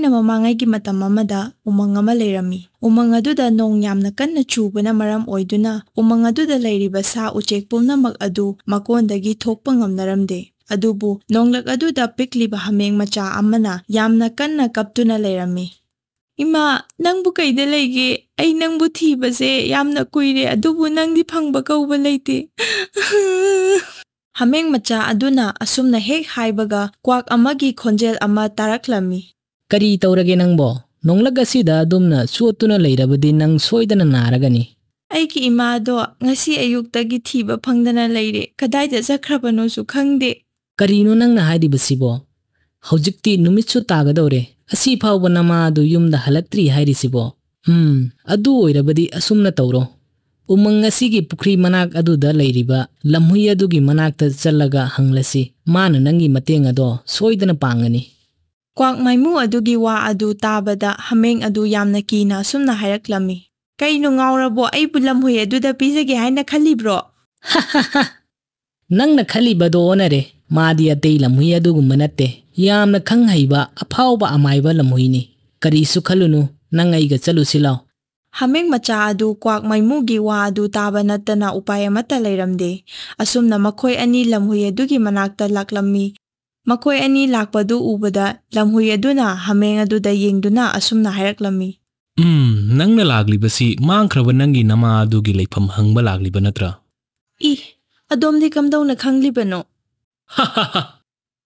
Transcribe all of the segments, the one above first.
Thꯥꯏꯅ ꯃꯃꯥꯡꯉꯩꯒꯤ ꯃꯇꯝ ꯑꯃꯗ ꯎꯃꯪ ꯑꯃ ꯂꯩꯔꯝꯃꯤ. ꯎꯃꯪ ꯑꯗꯨꯗ ꯅꯣꯡ ꯌꯥꯝꯅ ꯀꯟꯅ ꯆꯨꯕꯅ ꯃꯔꯝ ꯑꯣꯏꯗꯨꯅ ꯎꯃꯪ ꯑꯗꯨꯗ ꯂꯩꯔꯤꯕ ꯁꯥ ꯎꯆꯦꯛ ꯄꯨꯝꯅꯃꯛ ꯑꯗꯨ ꯃꯀꯣꯟꯗꯒꯤ ꯊꯣꯛꯄ ꯉꯝꯅꯔꯝꯗꯦ. ꯑꯗꯨꯕꯨ ꯅꯣꯡꯂꯛ ꯑꯗꯨꯗ ꯄꯤꯛꯂꯤꯕ ꯍꯥꯃꯦꯡ ꯃꯆꯥ ꯑꯃꯅ ꯌꯥꯝꯅ ꯀꯟꯅ ꯀꯞꯇꯨꯅ ꯂꯩꯔꯝꯃꯤ. "ꯏꯃꯥ, ꯅꯪꯕꯨ ꯀꯩꯗ ꯂꯩꯒꯦ? ꯑꯩ ꯅꯪꯕꯨ ꯊꯤꯕꯁꯦ ꯌꯥꯝꯅ ꯀꯨꯏꯔꯦ, ꯑꯗꯨꯕꯨ ꯅꯪꯗꯤ ꯐꯪꯕ ꯀꯧꯕ ꯂꯩꯇꯦ." ꯍꯥꯃꯦꯡ ꯃꯆꯥ ꯑꯗꯨꯅ ꯑꯁꯨꯝꯅ ꯍꯦꯛ ꯍꯥꯏꯕꯒ ꯀ꯭ꯋꯥꯛ ꯑꯃꯒꯤ ꯈꯣꯟꯖꯦꯜ ꯑꯃ ꯇꯥꯔꯛꯂꯝꯃꯤ. "ꯀꯔꯤ ꯇꯧꯔꯒꯦ ꯅꯪꯕꯣ? ꯅꯣꯡꯂꯛ ꯑꯁꯤꯗ ꯑꯗꯨꯝꯅ ꯆꯣꯠꯇꯨꯅ ꯂꯩꯔꯕꯗꯤ ꯅꯪ ꯁꯣꯏꯗꯅ ꯅꯥꯔꯒꯅꯤ." "ꯑꯩꯒꯤ ꯏꯃꯥꯗꯣ ꯉꯁꯤ ꯑꯌꯨꯛꯇꯒꯤ ꯊꯤꯕ ꯐꯪꯗꯅ ꯂꯩꯔꯦ. ꯀꯗꯥꯏꯗ ꯆꯠꯈ꯭ꯔꯕꯅꯣꯁꯨ ꯈꯪꯗꯦ." "ꯀꯔꯤꯅꯣ ꯅꯪꯅ ꯍꯥꯏꯔꯤꯕꯁꯤꯕꯣ? ꯍꯧꯖꯤꯛꯇꯤ ꯅꯨꯃꯤꯠꯁꯨ ꯇꯥꯒꯗꯧꯔꯦ. ꯑꯁꯤ ꯐꯥꯎꯕ ꯅꯃꯥ ꯑꯗꯨ ꯌꯨꯝꯗ ꯍꯜꯂꯛꯇ꯭ꯔꯤ ꯍꯥꯏꯔꯤꯁꯤꯕꯣ? ꯑꯗꯨ ꯑꯣꯏꯔꯕꯗꯤ ꯑꯁꯨꯝꯅ ꯇꯧꯔꯣ. ꯎꯃꯪ ꯑꯁꯤꯒꯤ ꯄꯨꯈ꯭ꯔꯤ ꯃꯅꯥꯛ ꯑꯗꯨꯗ ꯂꯩꯔꯤꯕ ꯂꯝꯍꯨꯏ ꯑꯗꯨꯒꯤ ꯃꯅꯥꯛꯇ ꯆꯠꯂꯒ ꯍꯪꯂꯁꯤ. ꯃꯥꯅ ꯅꯪꯒꯤ ꯃꯇꯦꯡ ꯑꯗꯣ ꯁꯣꯏꯗꯅ ꯄꯥꯡꯒꯅꯤ." ꯀ꯭ꯋꯥꯛ ꯃꯥꯏꯃꯨ ꯑꯗꯨꯒꯤ ꯋꯥ ꯑꯗꯨ ꯇꯥꯕꯗ ꯍꯥꯃꯦꯡ ꯑꯗꯨ ꯌꯥꯝꯅ ꯀꯤꯅ ꯑꯁꯨꯝꯅ ꯍꯥꯏꯔꯛꯂꯝꯃꯤ. "ꯀꯩꯅꯣ ꯉꯥꯎꯔꯕꯣ? ꯑꯩꯕꯨ ꯂꯝꯍꯨꯏ ꯑꯗꯨꯗ ꯄꯤꯖꯒꯦ ꯍꯥꯏꯅ ꯈꯜꯂꯤꯕ꯭ꯔꯣ?" "ꯅꯪꯅ ꯈꯜꯂꯤꯕꯗꯣ ꯑꯣꯟꯅꯔꯦ. ꯃꯥꯗꯤ ꯑꯇꯩ ꯂꯝꯍꯨꯏ ꯑꯗꯨꯒꯨꯝꯕ ꯅꯠꯇꯦ. ꯌꯥꯝꯅ ꯈꯪ ꯍꯩꯕ ꯑꯐꯥꯎꯕ ꯑꯃꯥꯏꯕ ꯂꯝꯍꯨꯏꯅꯤ. ꯀꯔꯤꯁꯨ ꯈꯜꯂꯨꯅꯨ. ꯅꯪ ꯑꯩꯒ ꯆꯠꯂꯨꯁꯤ ꯂꯥꯎ." ꯍꯥꯃꯦꯡ ꯃꯆꯥ ꯑꯗꯨ ꯀ꯭ꯋꯥꯛ ꯃꯥꯏꯃꯨꯒꯤ ꯋꯥ ꯑꯗꯨ ꯇꯥꯕ ꯅꯠꯇꯅ ꯎꯄꯥꯏ ꯑꯃꯠꯇ ꯂꯩꯔꯝꯗꯦ. ꯑꯁꯨꯝꯅ ꯃꯈꯣꯏ ꯑꯅꯤ ꯂꯝꯍꯨꯏ ꯑꯗꯨꯒꯤ ꯃꯅꯥꯛꯇ ꯂꯥꯛꯂꯝꯃꯤ. ꯃꯈꯣꯏ ꯑꯅꯤ ꯂꯥꯛꯄꯗꯨ ꯎꯕꯗ ꯂꯝꯍꯨꯏ ꯑꯗꯨꯅ ꯍꯥꯃꯦꯡ ꯑꯗꯨꯗ ꯌꯦꯡꯗꯨꯅ ꯑꯁꯨꯝꯅ ꯍꯥꯏꯔꯛꯂꯝꯃꯤ. ꯅꯪꯅ ꯂꯥꯛꯂꯤꯕꯁꯤ ꯃꯥꯡꯈ꯭ꯔꯕ ꯅꯪꯒꯤ ꯅꯃꯥ ꯑꯗꯨꯒꯤ ꯂꯩꯐꯝ ꯍꯪꯕ ꯂꯥꯛꯂꯤꯕ ꯅꯠꯇ꯭ꯔꯥ?" "ꯑꯗꯣꯝꯗꯤ ꯀꯝꯗꯧꯅ ꯈꯪꯂꯤꯕꯅꯣ?"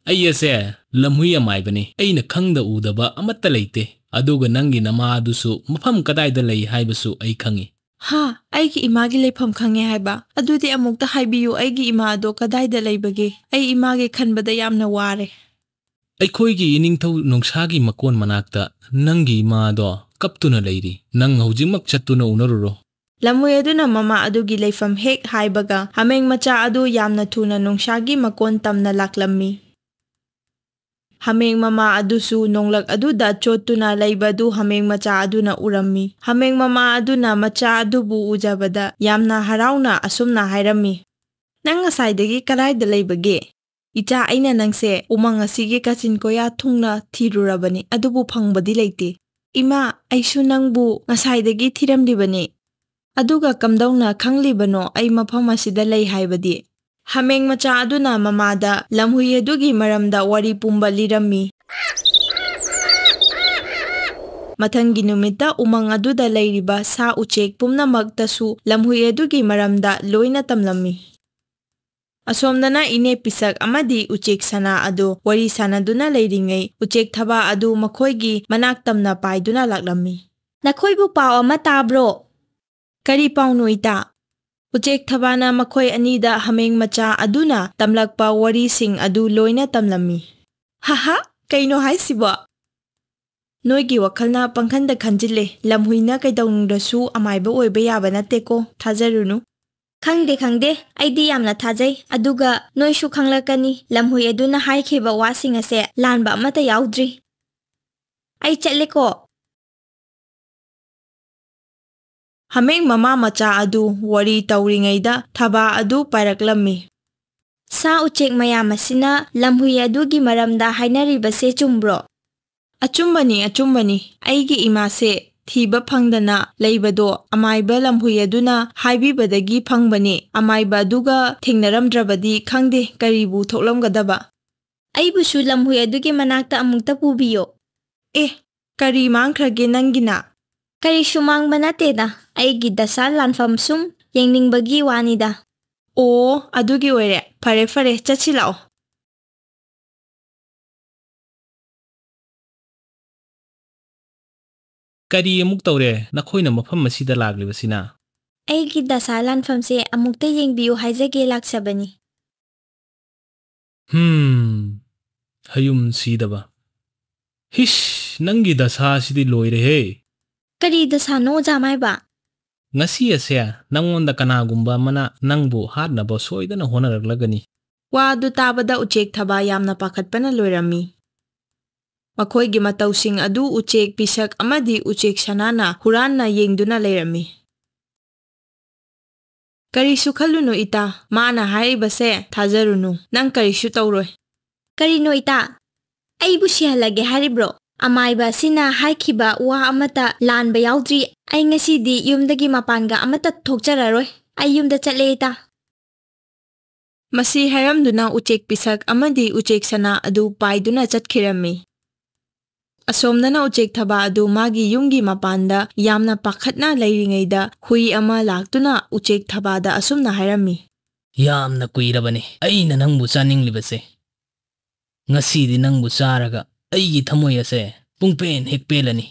"ꯑꯩ ꯑꯁꯦ ꯂꯝꯍꯨꯏ ꯑꯃꯥꯏꯕꯅꯤ. ꯑꯩꯅ ꯈꯪꯗ ꯎꯗꯕ ꯑꯃꯠꯇ ꯂꯩꯇꯦ. ꯑꯗꯨꯒ ꯅꯪꯒꯤ ꯅꯃꯥ ꯑꯗꯨꯁꯨ ꯃꯐꯝ ꯀꯗꯥꯏꯗ ꯂꯩ ꯍꯥꯏꯕꯁꯨ ꯑꯩ ꯈꯪꯏ." "ꯑꯩꯒꯤ ꯏꯃꯥꯒꯤ ꯂꯩꯐꯝ ꯈꯪꯉꯦ ꯍꯥꯏꯕ? ꯑꯗꯨꯗꯤ ꯑꯃꯨꯛꯇ ꯍꯥꯏꯕꯤꯌꯨ, ꯑꯩꯒꯤ ꯏꯃꯥ ꯑꯗꯣ ꯀꯗꯥꯏꯗ ꯂꯩꯕꯒꯦ? ꯑꯩ ꯏꯃꯥꯒꯤ ꯈꯟꯕꯗ ꯌꯥꯝꯅ ꯋꯥꯔꯦ." "ꯑꯩꯈꯣꯏꯒꯤ ꯏꯅꯤꯡꯊꯧ ꯅꯣꯡꯁꯥꯒꯤ ꯃꯀꯣꯟ ꯃꯅꯥꯛꯇ ꯅꯪꯒꯤ ꯏꯃꯥꯗꯣ ꯀꯞꯇꯨꯅ ꯂꯩꯔꯤ. ꯅꯪ ꯍꯧꯖꯤꯛꯃꯛ ꯆꯠꯇꯨꯅ ꯎꯅꯔꯨꯔꯣ." ꯂꯝꯍꯨꯏ ꯑꯗꯨꯅ ꯃꯃꯥ ꯑꯗꯨꯒꯤ ꯂꯩꯐꯝ ꯍꯦꯛ ꯍꯥꯏꯕꯒ ꯍꯥꯃꯦꯡ ꯃꯆꯥ ꯑꯗꯨ ꯌꯥꯝꯅ ꯊꯨꯅ ꯅꯣꯡꯁꯥꯒꯤ ꯃꯀꯣꯟ ꯇꯝꯅ ꯂꯥꯛꯂꯝꯃꯤ. ꯍꯥꯃꯦꯡ ꯃꯃꯥ ꯑꯗꯨꯁꯨ ꯅꯣꯡꯂꯛ ꯑꯗꯨꯗ ꯆꯣꯠꯇꯨꯅ ꯂꯩꯕꯗꯨ ꯍꯥꯃꯦꯡ ꯃꯆꯥ ꯑꯗꯨꯅ ꯎꯔꯝꯃꯤ. ꯍꯥꯃꯦꯡ ꯃꯃꯥ ꯑꯗꯨꯅ ꯃꯆꯥ ꯑꯗꯨꯕꯨ ꯎꯖꯕꯗ ꯌꯥꯝꯅ ꯍꯔꯥꯎꯅ ꯑꯁꯨꯝꯅ ꯍꯥꯏꯔꯝꯃꯤ. "ꯅꯪ ꯉꯁꯥꯏꯗꯒꯤ ꯀꯗꯥꯏꯗ ꯂꯩꯕꯒꯦ? ꯏꯆꯥ, ꯑꯩꯅ ꯅꯪꯁꯦ ꯎꯃꯪ ꯑꯁꯤꯒꯤ ꯀꯥꯆꯤꯟ ꯀꯣꯌꯥ ꯊꯨꯡꯅ ꯊꯤꯔꯨꯔꯕꯅꯤ, ꯑꯗꯨꯕꯨ ꯐꯪꯕꯗꯤ ꯂꯩꯇꯦ." "ꯏꯃꯥ, ꯑꯩꯁꯨ ꯅꯪꯕꯨ ꯉꯁꯥꯏꯗꯒꯤ ꯊꯤꯔꯝꯂꯤꯕꯅꯤ." "ꯑꯗꯨꯒ ꯀꯝꯗꯧꯅ ꯈꯪꯂꯤꯕꯅꯣ ꯑꯩ ꯃꯐꯝ ꯑꯁꯤꯗ ꯂꯩ ꯍꯥꯏꯕꯗꯤ?" ꯍꯥꯃꯦꯡ ꯃꯆꯥ ꯑꯗꯨꯅ ꯃꯃꯥꯗ ꯂꯝꯍꯨꯏ ꯑꯗꯨꯒꯤ ꯃꯔꯝꯗ ꯋꯥꯔꯤ ꯄꯨꯝꯕ ꯂꯤꯔꯝꯃꯤ. ꯃꯊꯪꯒꯤ ꯅꯨꯃꯤꯠꯇ ꯎꯃꯪ ꯑꯗꯨꯗ ꯂꯩꯔꯤꯕ ꯁꯥ ꯎꯆꯦꯛ ꯄꯨꯝꯅꯃꯛꯇꯁꯨ ꯂꯝꯍꯨꯏ ꯑꯗꯨꯒꯤ ꯃꯔꯝꯗ ꯂꯣꯏꯅ ꯇꯝꯂꯝꯃꯤ. ꯑꯁꯣꯝꯗꯅ ꯏꯅꯦ ꯄꯤꯁꯛ ꯑꯃꯗꯤ ꯎꯆꯦꯛ ꯁꯅꯥ ꯑꯗꯨ ꯋꯥꯔꯤ ꯁꯥꯅꯗꯨꯅ ꯂꯩꯔꯤꯉꯩ ꯎꯆꯦꯛ ꯊꯕꯥ ꯑꯗꯨ ꯃꯈꯣꯏꯒꯤ ꯃꯅꯥꯛ ꯇꯝꯅ ꯄꯥꯏꯗꯨꯅ ꯂꯥꯛꯂꯝꯃꯤ. "ꯅꯈꯣꯏꯕꯨ ꯄꯥꯎ ꯑꯃ ꯇꯥꯕ꯭ꯔꯣ?" "ꯀꯔꯤ ꯄꯥꯎꯅꯣ ꯏꯇꯥ?" ꯎꯆꯦꯛ ꯊꯕꯥꯅ ꯃꯈꯣꯏ ꯑꯅꯤꯗ ꯍꯥꯃꯦꯡ ꯃꯆꯥ ꯑꯗꯨꯅ ꯇꯝꯂꯛꯄ ꯋꯥꯔꯤꯁꯤꯡ ꯑꯗꯨ ꯂꯣꯏꯅ ꯇꯝꯂꯝꯃꯤ. "ꯀꯩꯅꯣ ꯍꯥꯏꯁꯤꯕꯣ? ꯅꯣꯏꯒꯤ ꯋꯥꯈꯜꯅ ꯄꯪꯈꯟꯗ ꯈꯟꯖꯤꯜꯂꯦ. ꯂꯝꯍꯨꯏꯅ ꯀꯩꯗꯧꯅꯨꯡꯗꯁꯨ ꯑꯃꯥꯏꯕ ꯑꯣꯏꯕ ꯌꯥꯕ ꯅꯠꯇꯦꯀꯣ, ꯊꯥꯖꯔꯨꯅꯨ." "ꯈꯪꯗꯦ, ꯑꯩꯗꯤ ꯌꯥꯝꯅ ꯊꯥꯖꯩ. ꯑꯗꯨꯒ ꯅꯣꯏꯁꯨ ꯈꯪꯂꯛꯀꯅꯤ, ꯂꯝꯍꯨꯏ ꯑꯗꯨꯅ ꯍꯥꯏꯈꯤꯕ ꯋꯥꯁꯤꯡ ꯑꯁꯦ ꯂꯥꯟꯕ ꯑꯃꯠꯇ ꯌꯥꯎꯗ꯭ꯔꯤ. ꯑꯩ ꯆꯠꯂꯦꯀꯣ." ꯍꯥꯃꯦꯡ ꯃꯃꯥ ꯃꯆꯥ ꯑꯗꯨ ꯋꯥꯔꯤ ꯇꯧꯔꯤꯉꯩꯗ ꯊꯕꯥ ꯑꯗꯨ ꯄꯥꯏꯔꯛꯂꯝꯃꯤ. "ꯁꯥ ꯎꯆꯦꯛ ꯃꯌꯥꯝ ꯑꯁꯤꯅ ꯂꯝꯍꯨꯏ ꯑꯗꯨꯒꯤ ꯃꯔꯝꯗ ꯍꯥꯏꯅꯔꯤꯕꯁꯦ ꯆꯨꯝꯕ꯭ꯔꯣ?" ꯑꯆꯨꯝꯕꯅꯤ. ꯑꯩꯒꯤ ꯏꯃꯥꯁꯦ ꯊꯤꯕ ꯐꯪꯗꯅ ꯂꯩꯕꯗꯣ ꯑꯃꯥꯏꯕ ꯂꯝꯍꯨꯏ ꯑꯗꯨꯅ ꯍꯥꯏꯕꯤꯕꯗꯒꯤ ꯐꯪꯕꯅꯦ. ꯑꯃꯥꯏꯕ ꯑꯗꯨꯒ ꯊꯦꯡꯅꯔꯝꯗ꯭ꯔꯕꯗꯤ ꯈꯪꯗꯦ ꯀꯔꯤꯕꯨ ꯊꯣꯛꯂꯝꯒꯗꯕ." "ꯑꯩꯕꯨꯁꯨ ꯂꯝꯍꯨꯏ ꯑꯗꯨꯒꯤ ꯃꯅꯥꯛꯇ ꯑꯃꯨꯛꯇ ꯄꯨꯕꯤꯌꯣ." "ꯀꯔꯤ ꯃꯥꯡꯈ꯭ꯔꯒꯦ ꯅꯪꯒꯤꯅ?" "ꯀꯔꯤꯁꯨ ꯃꯥꯡꯕ ꯅꯠꯇꯦꯗ. ꯑꯩꯒꯤ ꯗꯁꯥ ꯂꯥꯟꯐꯝ ꯁꯨꯝ ꯌꯦꯡꯅꯤꯡꯕꯒꯤ ꯋꯥꯅꯤꯗ." "ꯑꯣ, ꯑꯗꯨꯒꯤ ꯑꯣꯏꯔꯦ. ꯐꯔꯦ, ꯆꯠꯁꯤ ꯂꯥꯛꯑꯣ." "ꯀꯔꯤ ꯑꯃꯨꯛ ꯇꯧꯔꯦ ꯅꯈꯣꯏꯅ ꯃꯐꯝ ꯑꯁꯤꯗ ꯂꯥꯛꯂꯤꯕꯁꯤꯅ?" "ꯑꯩꯒꯤ ꯗꯁꯥ ꯂꯥꯟꯐꯝꯁꯦ ꯑꯃꯨꯛꯇ ꯌꯦꯡꯕꯤꯌꯨ ꯍꯥꯏꯖꯒꯦ ꯂꯥꯛꯆꯕꯅꯤ." "ꯍꯌꯨꯝ ꯁꯤꯗꯕ. ꯅꯪꯒꯤ ꯗꯁꯥꯁꯤꯗꯤ ꯂꯣꯏꯔꯦꯍꯦ." "ꯀꯔꯤ ꯗꯁꯥꯅꯣ, ꯑꯣꯖꯥ ꯃꯥꯏꯕ?" "ꯉꯁꯤ ꯑꯁꯦ ꯅꯪꯉꯣꯟꯗ ꯀꯅꯥꯒꯨꯝꯕ ꯑꯃꯅ ꯅꯪꯕꯨ ꯍꯥꯠꯅꯕ ꯁꯣꯏꯗꯅ ꯍꯣꯠꯅꯔꯛꯂꯒꯅꯤ." ꯋꯥ ꯑꯗꯨ ꯇꯥꯕꯗ ꯎꯆꯦꯛ ꯊꯕꯥ ꯌꯥꯝꯅ ꯄꯥꯈꯠꯄꯅ ꯂꯣꯏꯔꯝꯃꯤ. ꯃꯈꯣꯏꯒꯤ ꯃꯇꯧꯁꯤꯡ ꯑꯗꯨ ꯎꯆꯦꯛ ꯄꯤꯁꯛ ꯑꯃꯗꯤ ꯎꯆꯦꯛ ꯁꯅꯥꯅ ꯍꯨꯔꯥꯟꯅ ꯌꯦꯡꯗꯨꯅ ꯂꯩꯔꯝꯃꯤ. "ꯀꯔꯤꯁꯨ ꯈꯜꯂꯨꯅꯨ ꯏꯇꯥ, ꯃꯥꯅ ꯍꯥꯏꯔꯤꯕꯁꯦ ꯊꯥꯖꯔꯨꯅꯨ. ꯅꯪ ꯀꯔꯤꯁꯨ ꯇꯧꯔꯣꯏ." "ꯀꯔꯤꯅꯣ ꯏꯇꯥ? ꯑꯩꯕꯨ ꯁꯤꯍꯜꯂꯒꯦ ꯍꯥꯏꯔꯤꯕ꯭ꯔꯣ? ꯑꯃꯥꯏꯕ ꯑꯁꯤꯅ ꯍꯥꯏꯈꯤꯕ ꯋꯥ ꯑꯃꯠꯇ ꯂꯥꯟꯕ ꯌꯥꯎꯗ꯭ꯔꯤ꯫ ꯑꯩ ꯉꯁꯤꯗꯤ ꯌꯨꯝꯗꯒꯤ ꯃꯄꯥꯟꯒ ꯑꯃꯠꯇ ꯊꯣꯛꯆꯔꯔꯣꯏ꯫ ꯑꯩ ꯌꯨꯝꯗ ꯆꯠꯂꯦ ꯏꯇꯥ꯫ ꯃꯁꯤ ꯍꯥꯏꯔꯝꯗꯨꯅ ꯎꯆꯦꯛ ꯄꯤꯁꯛ ꯑꯃꯗꯤ ꯎꯆꯦꯛ ꯁꯅꯥ ꯑꯗꯨ ꯄꯥꯏꯗꯨꯅ ꯆꯠꯈꯤꯔꯝꯃꯤ꯫ ꯑꯁꯣꯝꯗꯅ ꯎꯆꯦꯛ ꯊꯕꯥ ꯑꯗꯨ ꯃꯥꯒꯤ ꯌꯨꯝꯒꯤ ꯃꯄꯥꯟꯗ ꯌꯥꯝꯅ ꯄꯥꯈꯠꯅ ꯂꯩꯔꯤꯉꯩꯗ ꯍꯨꯏ ꯑꯃ ꯂꯥꯛꯇꯨꯅ ꯎꯆꯦꯛ ꯊꯕꯥꯗ ꯑꯁꯨꯝꯅ ꯍꯥꯏꯔꯝꯃꯤ꯫ ꯌꯥꯝꯅ ꯀꯨꯏꯔꯕꯅꯤ ꯑꯩꯅ ꯅꯪꯕꯨ ꯆꯥꯅꯤꯡꯂꯤꯕꯁꯦ꯫ ꯉꯁꯤꯗꯤ ꯅꯪꯕꯨ ꯆꯥꯔꯒ ꯑꯩꯒꯤ ꯊꯃꯣꯏ ꯑꯁꯦ ꯄꯨꯡꯄꯦꯟ ꯍꯦꯛ ꯄꯦꯜꯂꯅꯤ꯫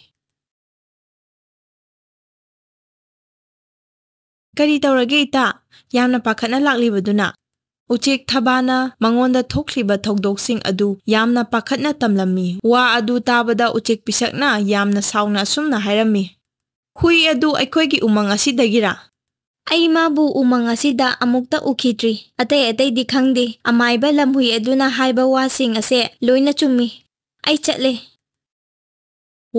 ꯀꯔꯤ ꯇꯧꯔꯒꯦ ꯏꯇꯥ? ꯌꯥꯝꯅ ꯄꯥꯈꯠꯅ ꯂꯥꯛꯂꯤꯕꯗꯨꯅ? ꯎꯆꯦꯛ ꯊꯕꯥꯅ ꯃꯉꯣꯟꯗ ꯊꯣꯛꯂꯤꯕ ꯊꯧꯗꯣꯛꯁꯤꯡ ꯑꯗꯨ ꯌꯥꯝꯅ ꯄꯥꯈꯠꯅ ꯇꯝꯂꯝꯃꯤ꯫ ꯋꯥ ꯑꯗꯨ ꯇꯥꯕꯗ ꯎꯆꯦꯛ ꯄꯤꯁꯛꯅ ꯌꯥꯝꯅ ꯁꯥꯎꯅ ꯑꯁꯨꯝꯅ ꯍꯥꯏꯔꯝꯃꯤ꯫ ꯍꯨꯏ ꯑꯗꯨ ꯑꯩꯈꯣꯏꯒꯤ ꯎꯃꯪ ꯑꯁꯤꯗꯒꯤꯔꯥ? ꯑꯩ ꯃꯥꯕꯨ ꯎꯃꯪ ꯑꯁꯤꯗ ꯑꯃꯨꯛꯇ ꯎꯈꯤꯗ꯭ꯔꯤ꯫ ꯑꯇꯩ ꯑꯇꯩꯗꯤ ꯈꯪꯗꯦ꯫ ꯑꯃꯥꯏꯕ ꯂꯝꯍꯨꯏ ꯑꯗꯨꯅ ꯍꯥꯏꯕ ꯋꯥꯁꯤꯡ ꯑꯁꯦ ꯂꯣꯏꯅ ꯆꯨꯝꯃꯤ꯫ ꯑꯩ ꯆꯠꯂꯦ꯫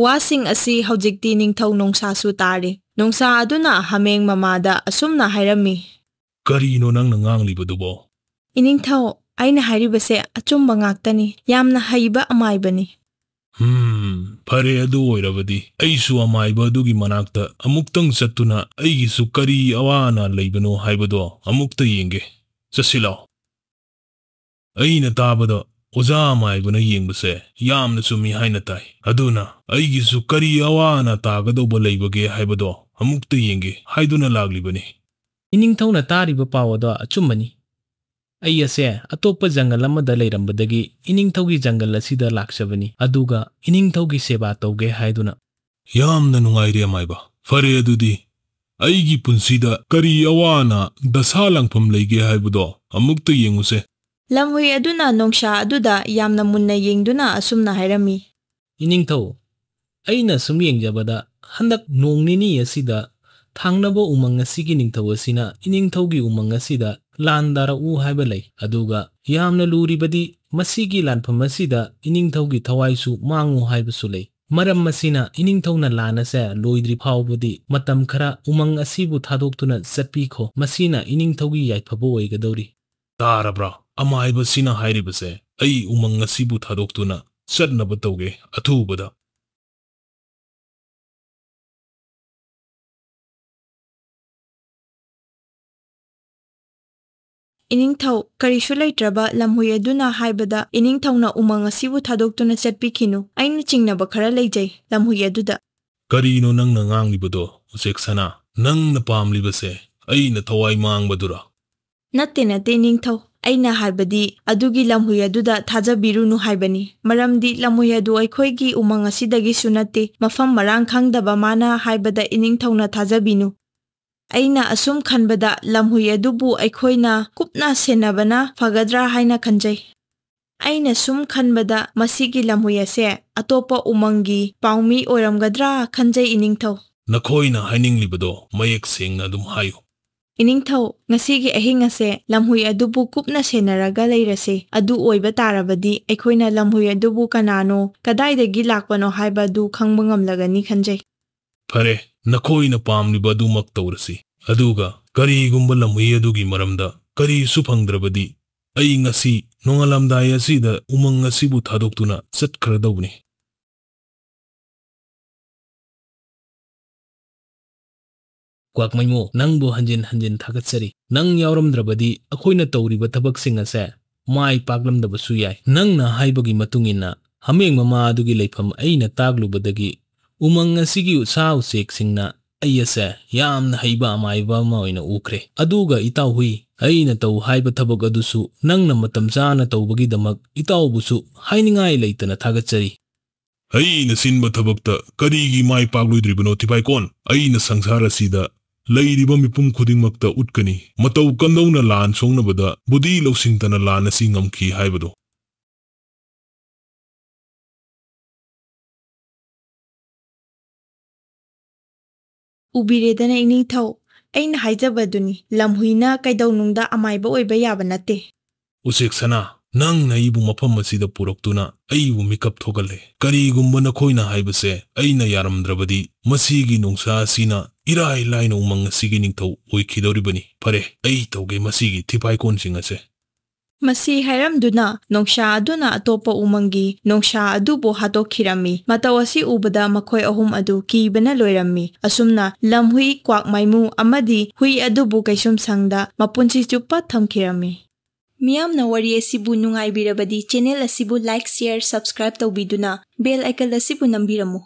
ꯋꯥꯁꯤꯡ ꯑꯁꯤ ꯍꯧꯖꯤꯛꯇꯤ ꯅꯤꯡꯊꯧ ꯅꯣꯡꯁꯥꯁꯨ ꯇꯥꯔꯤ꯫ ꯅꯣꯡꯁꯥ ꯑꯗꯨꯅ ꯍꯥꯃꯦꯡ ꯃꯃꯥꯗ ꯑꯁꯨꯝꯅ ꯍꯥꯏꯔꯝꯃꯤ꯫ ꯀꯔꯤꯅꯣ ꯅꯪꯅ ꯉꯥꯡꯂꯤꯕꯗꯨꯕꯣ? ꯏꯅꯤꯡꯊꯧ, ꯑꯩꯅ ꯍꯥꯏꯔꯤꯕꯁꯦ ꯑꯆꯨꯝꯕ ꯉꯥꯛꯇꯅꯤ꯫ ꯌꯥꯝꯅ ꯍꯩꯕ ꯑꯃꯥꯏꯕꯅꯤ꯫ ꯐꯔꯦ ꯑꯗꯨ ꯑꯣꯏꯔꯕꯗꯤ ꯑꯩꯁꯨ ꯑꯃꯥꯏꯕ ꯑꯗꯨꯒꯤ ꯃꯅꯥꯛꯇ ꯑꯃꯨꯛꯇꯪ ꯆꯠꯇꯨꯅ ꯑꯩꯒꯤꯁꯨ ꯀꯔꯤ ꯑꯋꯥ ꯑꯅꯥ ꯂꯩꯕꯅꯣ ꯍꯥꯏꯕꯗꯣ ꯑꯃꯨꯛꯇ ꯌꯦꯡꯒꯦ꯫ ꯆꯠꯁꯤꯂꯥꯎ꯫ ꯑꯩꯅ ꯇꯥꯕꯗ ꯑꯣꯖꯥ ꯑꯃꯥꯏꯕꯅ ꯌꯦꯡꯕꯁꯦ ꯌꯥꯝꯅ ꯆꯨꯝꯃꯤ ꯍꯥꯏꯅ ꯇꯥꯏ꯫ ꯑꯗꯨꯅ ꯑꯩꯒꯤꯁꯨ ꯀꯔꯤ ꯑꯋꯥ ꯑꯅꯥ ꯇꯥꯒꯗꯧꯕ ꯂꯩꯕꯒꯦ ꯍꯥꯏꯕꯗꯣ ꯑꯃꯨꯛꯇ ꯌꯦꯡꯒꯦ ꯍꯥꯏꯗꯨꯅ ꯂꯥꯛꯂꯤꯕꯅꯤ꯫ ꯏꯅꯤꯡꯊꯧꯅ ꯇꯥꯔꯤꯕ ꯄꯥꯎ ꯑꯗꯣ ꯑꯆꯨꯝꯕꯅꯤ꯫ ꯑꯩ ꯑꯁꯦ ꯑꯇꯣꯞꯄ ꯖꯪꯒꯜ ꯑꯃꯗ ꯂꯩꯔꯝꯕꯗꯒꯤ ꯏꯅꯤꯡꯊꯧꯒꯤ ꯖꯪꯒꯜ ꯑꯁꯤꯗ ꯂꯥꯛꯆꯕꯅꯤ, ꯑꯗꯨꯒ ꯏꯅꯤꯡꯊꯧꯒꯤ ꯁꯦꯕꯥ ꯇꯧꯒꯦ ꯍꯥꯏꯗꯨꯅ꯫ ꯌꯥꯝꯅ ꯅꯨꯡꯉꯥꯏꯔꯦ ꯑꯃꯥꯏꯕ꯫ ꯐꯔꯦ ꯑꯗꯨꯗꯤ ꯑꯩꯒꯤ ꯄꯨꯟꯁꯤꯗ ꯀꯔꯤ ꯑꯋꯥ ꯑꯅꯥ ꯗꯁꯥ ꯂꯥꯡꯐꯝ ꯂꯩꯒꯦ ꯍꯥꯏꯕꯗꯣ ꯑꯃꯨꯛꯇ ꯌꯦꯡꯉꯨꯁꯦ꯫ ꯂꯝꯍꯨꯏ ꯑꯗꯨꯅ ꯅꯣꯡꯁꯥ ꯑꯗꯨꯗ ꯌꯥꯝꯅ ꯃꯨꯟꯅ ꯌꯦꯡꯗꯨꯅ ꯑꯁꯨꯝꯅ ꯍꯥꯏꯔꯝꯃꯤ꯫ ꯏꯅꯤꯡꯊꯧ, ꯑꯩꯅ ꯁꯨꯝ ꯌꯦꯡꯖꯕꯗ ꯍꯟꯗꯛ ꯅꯣꯡ ꯅꯤꯅꯤ ꯑꯁꯤꯗ ꯊꯥꯡꯅꯕ ꯎꯃꯪ ꯑꯁꯤꯒꯤ ꯅꯤꯡꯊꯧ ꯑꯁꯤꯅ ꯏꯅꯤꯡꯊꯧꯒꯤ ꯎꯃꯪ ꯑꯁꯤꯗ ꯂꯥꯟꯗꯥꯔꯛꯎ ꯍꯥꯏꯕ ꯂꯩ꯫ ꯑꯗꯨꯒ ꯌꯥꯝꯅ ꯂꯨꯔꯤꯕꯗꯤ ꯃꯁꯤꯒꯤ ꯂꯥꯟꯐꯝ ꯑꯁꯤꯗ ꯏꯅꯤꯡꯊꯧꯒꯤ ꯊꯋꯥꯏꯁꯨ ꯃꯥꯡꯉꯨ ꯍꯥꯏꯕꯁꯨ ꯂꯩ꯫ ꯃꯔꯝ ꯑꯁꯤꯅ ꯏꯅꯤꯡꯊꯧꯅ ꯂꯥꯟ ꯑꯁꯦ ꯂꯣꯏꯗ꯭ꯔꯤ ꯐꯥꯎꯕꯗꯤ ꯃꯇꯝ ꯈꯔ ꯎꯃꯪ ꯑꯁꯤꯕꯨ ꯊꯥꯗꯣꯛꯇꯨꯅ ꯆꯠꯄꯤꯈꯣ꯫ ꯃꯁꯤꯅ ꯏꯅꯤꯡꯊꯧꯒꯤ ꯌꯥꯏꯐꯕ ꯑꯣꯏꯒꯗꯧꯔꯤ꯫ ꯇꯥꯔꯕ꯭ꯔꯥ? ꯑꯃꯥꯏꯕꯁꯤꯅ ꯍꯥꯏꯔꯤꯕꯁꯦ ꯑꯩ ꯎꯃꯪ ꯑꯁꯤꯕꯨ ꯊꯥꯗꯣꯛꯇꯨꯅ ꯆꯠꯅꯕ ꯇꯧꯒꯦ ꯑꯊꯨꯕꯗ꯫ ꯏꯅꯤꯡꯊꯧ, ꯀꯔꯤꯁꯨ ꯂꯩꯇ꯭ꯔꯕ ꯂꯝꯍꯨꯏ ꯑꯗꯨꯅ ꯍꯥꯏꯕꯗ ꯏꯅꯤꯡꯊꯧꯅ ꯎꯃꯪ ꯑꯁꯤꯕꯨ ꯊꯥꯗꯣꯛꯇꯨꯅ ꯆꯠꯄꯤꯈꯤꯅꯨ꯫ ꯑꯩꯅ ꯆꯤꯡꯅꯕ ꯈꯔ ꯂꯩꯖꯩ ꯂꯝꯍꯨꯏ ꯑꯗꯨꯗ꯫ ꯀꯔꯤꯅꯣ ꯅꯪꯅ ꯉꯥꯡꯂꯤꯕꯗꯣ ꯎꯆꯦꯛ ꯁꯅꯥ? ꯅꯪꯅ ꯄꯥꯝꯂꯤꯕꯁꯦ ꯑꯩꯅ ꯊꯋꯥꯏ ꯃꯥꯡꯕꯗꯨꯔꯥ? ꯅꯠꯇꯦ ꯅꯤꯡꯊꯧ꯫ ꯑꯩꯅ ꯍꯥꯏꯕꯗꯤ ꯑꯗꯨꯒꯤ ꯂꯝꯍꯨꯏ ꯑꯗꯨꯗ ꯊꯥꯖꯕꯤꯔꯨꯅꯨ ꯍꯥꯏꯕꯅꯤ꯫ ꯃꯔꯝꯗꯤ ꯂꯝꯍꯨꯏ ꯑꯗꯨ ꯑꯩꯈꯣꯏꯒꯤ ꯎꯃꯪ ꯑꯁꯤꯗꯒꯤꯁꯨ ꯅꯠꯇꯦ꯫ ꯃꯐꯝ ꯃꯔꯥꯡ ꯈꯪꯗꯕ ꯃꯥꯅ ꯍꯥꯏꯕꯗ ꯏꯅꯤꯡꯊꯧꯅ ꯊꯥꯖꯕꯤꯅꯨ꯫ ꯑꯩꯅ ꯑꯁꯨꯝ ꯈꯟꯕꯗ ꯂꯝꯍꯨꯏ ꯑꯗꯨꯕꯨ ꯑꯩꯈꯣꯏꯅ ꯀꯨꯞꯅ ꯁꯦꯟꯅꯕꯅ ꯐꯒꯗ꯭ꯔꯥ ꯍꯥꯏꯅ ꯈꯟꯖꯩ꯫ ꯑꯩꯅ ꯁꯨꯝ ꯈꯟꯕꯗ ꯃꯁꯤꯒꯤ ꯂꯝꯍꯨꯏ ꯑꯁꯦ ꯑꯇꯣꯞꯄ ꯎꯃꯪꯒꯤ ꯄꯥꯎꯃꯤ ꯑꯣꯏꯔꯝꯒꯗ꯭ꯔꯥ ꯈꯟꯖꯩ ꯏꯅꯤꯡꯊꯧ꯫ ꯅꯈꯣꯏꯅ ꯍꯥꯏꯅꯤꯡꯂꯤꯕꯗꯣ ꯃꯌꯦꯛ ꯁꯦꯡꯅ ꯑꯗꯨꯝ ꯍꯥꯏꯌꯨ꯫ ꯏꯅꯤꯡꯊꯧ, ꯉꯁꯤꯒꯤ ꯑꯍꯤꯡ ꯑꯁꯦ ꯂꯝꯍꯨꯏ ꯑꯗꯨꯕꯨ ꯀꯨꯞꯅ ꯁꯦꯟꯅꯔꯒ ꯂꯩꯔꯁꯦ꯫ ꯑꯗꯨ ꯑꯣꯏꯕ ꯇꯥꯔꯕꯗꯤ ꯑꯩꯈꯣꯏꯅ ꯂꯝꯍꯨꯏ ꯑꯗꯨꯕꯨ ꯀꯅꯥꯅꯣ, ꯀꯗꯥꯏꯗꯒꯤ ꯂꯥꯛꯄꯅꯣ ꯍꯥꯏꯕ ꯑꯗꯨ ꯈꯪꯕ ꯉꯝꯂꯒꯅꯤ ꯈꯟꯖꯩ꯫ ꯐꯔꯦ, ꯅꯈꯣꯏꯅ ꯄꯥꯝꯂꯤꯕ ꯑꯗꯨꯃꯛ ꯇꯧꯔꯁꯤ꯫ ꯑꯗꯨꯒ ꯀꯔꯤꯒꯨꯝꯕ ꯂꯝꯍꯨꯏ ꯑꯗꯨꯒꯤ ꯃꯔꯝꯗ ꯀꯔꯤꯁꯨ ꯐꯪꯗ꯭ꯔꯕꯗꯤ ꯑꯩ ꯉꯁꯤ ꯅꯣꯡꯉꯥꯜꯂꯝꯗꯥꯏ ꯑꯁꯤꯗ ꯎꯃꯪ ꯑꯁꯤꯕꯨ ꯊꯥꯗꯣꯛꯇꯨꯅ ꯆꯠꯈ꯭ꯔꯗꯧꯕꯅꯤ꯫ ꯀ꯭ꯋꯥꯛꯃꯩꯃꯣ, ꯅꯪꯕꯨ ꯍꯟꯖꯤꯟ ꯍꯟꯖꯤꯟ ꯊꯥꯒꯠꯆꯔꯤ꯫ ꯅꯪ ꯌꯥꯎꯔꯝꯗ꯭ꯔꯕꯗꯤ ꯑꯩꯈꯣꯏꯅ ꯇꯧꯔꯤꯕ ꯊꯕꯛꯁꯤꯡ ꯑꯁꯦ ꯃꯥꯏ ꯄꯥꯛꯂꯝꯗꯕꯁꯨ ꯌꯥꯏ꯫ ꯅꯪꯅ ꯍꯥꯏꯕꯒꯤ ꯃꯇꯨꯡ ꯏꯟꯅ ꯍꯥꯃꯦꯡ ꯃꯃꯥ ꯑꯗꯨꯒꯤ ꯂꯩꯐꯝ ꯑꯩꯅ ꯇꯥꯛꯂꯨꯕꯗꯒꯤ ꯎꯃꯪ ꯑꯁꯤꯒꯤ ꯁꯥ ꯎꯆꯦꯛꯁꯤꯡꯅ ꯑꯩ ꯑꯁꯦ ꯌꯥꯝꯅ ꯍꯩꯕ ꯑꯃꯥꯏꯕ ꯑꯃ ꯑꯣꯏꯅ ꯎꯈ꯭ꯔꯦ꯫ ꯑꯗꯨꯒ ꯏꯇꯥꯎ ꯍꯨꯏ, ꯑꯩꯅ ꯇꯧ ꯍꯥꯏꯕ ꯊꯕꯛ ꯑꯗꯨꯁꯨ ꯅꯪꯅ ꯃꯇꯝ ꯆꯥꯅ ꯇꯧꯕꯒꯤꯗꯃꯛ ꯏꯇꯥꯎꯕꯨꯁꯨ ꯍꯥꯏꯅꯤꯡꯉꯥꯏ ꯂꯩꯇꯅ ꯊꯥꯒꯠꯆꯔꯤ꯫ ꯑꯩꯅ ꯁꯤꯟꯕ ꯊꯕꯛꯇ ꯀꯔꯤꯒꯤ ꯃꯥꯏ ꯄꯥꯛꯂꯣꯏꯗ꯭ꯔꯤꯕꯅꯣ ꯊꯤꯄꯥꯏꯀꯣꯟ? ꯑꯩꯅ ꯁꯪꯁꯥꯔ ꯑꯁꯤꯗ ꯂꯩꯔꯤꯕ ꯃꯤꯄꯨꯝ ꯈꯨꯗꯤꯡꯃꯛꯇ ꯎꯠꯀꯅꯤ ꯃꯇꯧ ꯀꯝꯗꯧꯅ ꯂꯥꯟ ꯁꯣꯛꯅꯕꯗ ꯕꯨꯙꯤ ꯂꯧꯁꯤꯡꯇꯅ ꯂꯥꯟ ꯑꯁꯤ ꯉꯝꯈꯤ ꯍꯥꯏꯕꯗꯣ꯫ ꯎꯕꯤꯔꯦꯗꯅ ꯏꯅꯤꯡꯊꯧ, ꯑꯩꯅ ꯍꯥꯏꯖꯕꯗꯨꯅꯤ꯫ ꯂꯝꯍꯨꯏꯅ ꯀꯩꯗꯧꯅꯨꯡꯗ ꯑꯃꯥꯏꯕ ꯑꯣꯏꯕ ꯌꯥꯕ ꯅꯠꯇꯦ꯫ ꯎꯆꯦꯛ ꯁꯅꯥ, ꯅꯪꯅ ꯑꯩꯕꯨ ꯃꯐꯝ ꯑꯁꯤꯗ ꯄꯨꯔꯛꯇꯨꯅ ꯑꯩꯕꯨ ꯃꯤꯀꯞ ꯊꯣꯛꯍꯜꯂꯦ꯫ ꯀꯔꯤꯒꯨꯝꯕ ꯅꯈꯣꯏꯅ ꯍꯥꯏꯕꯁꯦ ꯑꯩꯅ ꯌꯥꯔꯝꯗ꯭ꯔꯕꯗꯤ ꯃꯁꯤꯒꯤ ꯅꯨꯡꯁꯥ ꯑꯁꯤꯅ ꯏꯔꯥꯏ ꯂꯥꯏꯅ ꯎꯃꯪ ꯑꯁꯤꯒꯤ ꯅꯤꯡꯊꯧ ꯑꯣꯏꯈꯤꯗꯧꯔꯤꯕꯅꯤ꯫ ꯐꯔꯦ, ꯑꯩ ꯇꯧꯒꯦ ꯃꯁꯤꯒꯤ ꯊꯤꯄꯥꯏꯀꯣꯟꯁꯤꯡ ꯑꯁꯦ꯫ Masi hairamduna nongsha aduna atopa umangi nongsha adubo hatokhirammi. Mataw asi ubada makhoi ahum adu kibana loirammi. Asumna lamhui kwak maimu amadi hui adubo kaisum sangda mapunsi chupa thamkhirammi. Miyamna wari asibu nungaibirabadi channel asibu like, share, subscribe tawbiduna bell icon asibu nambiramu.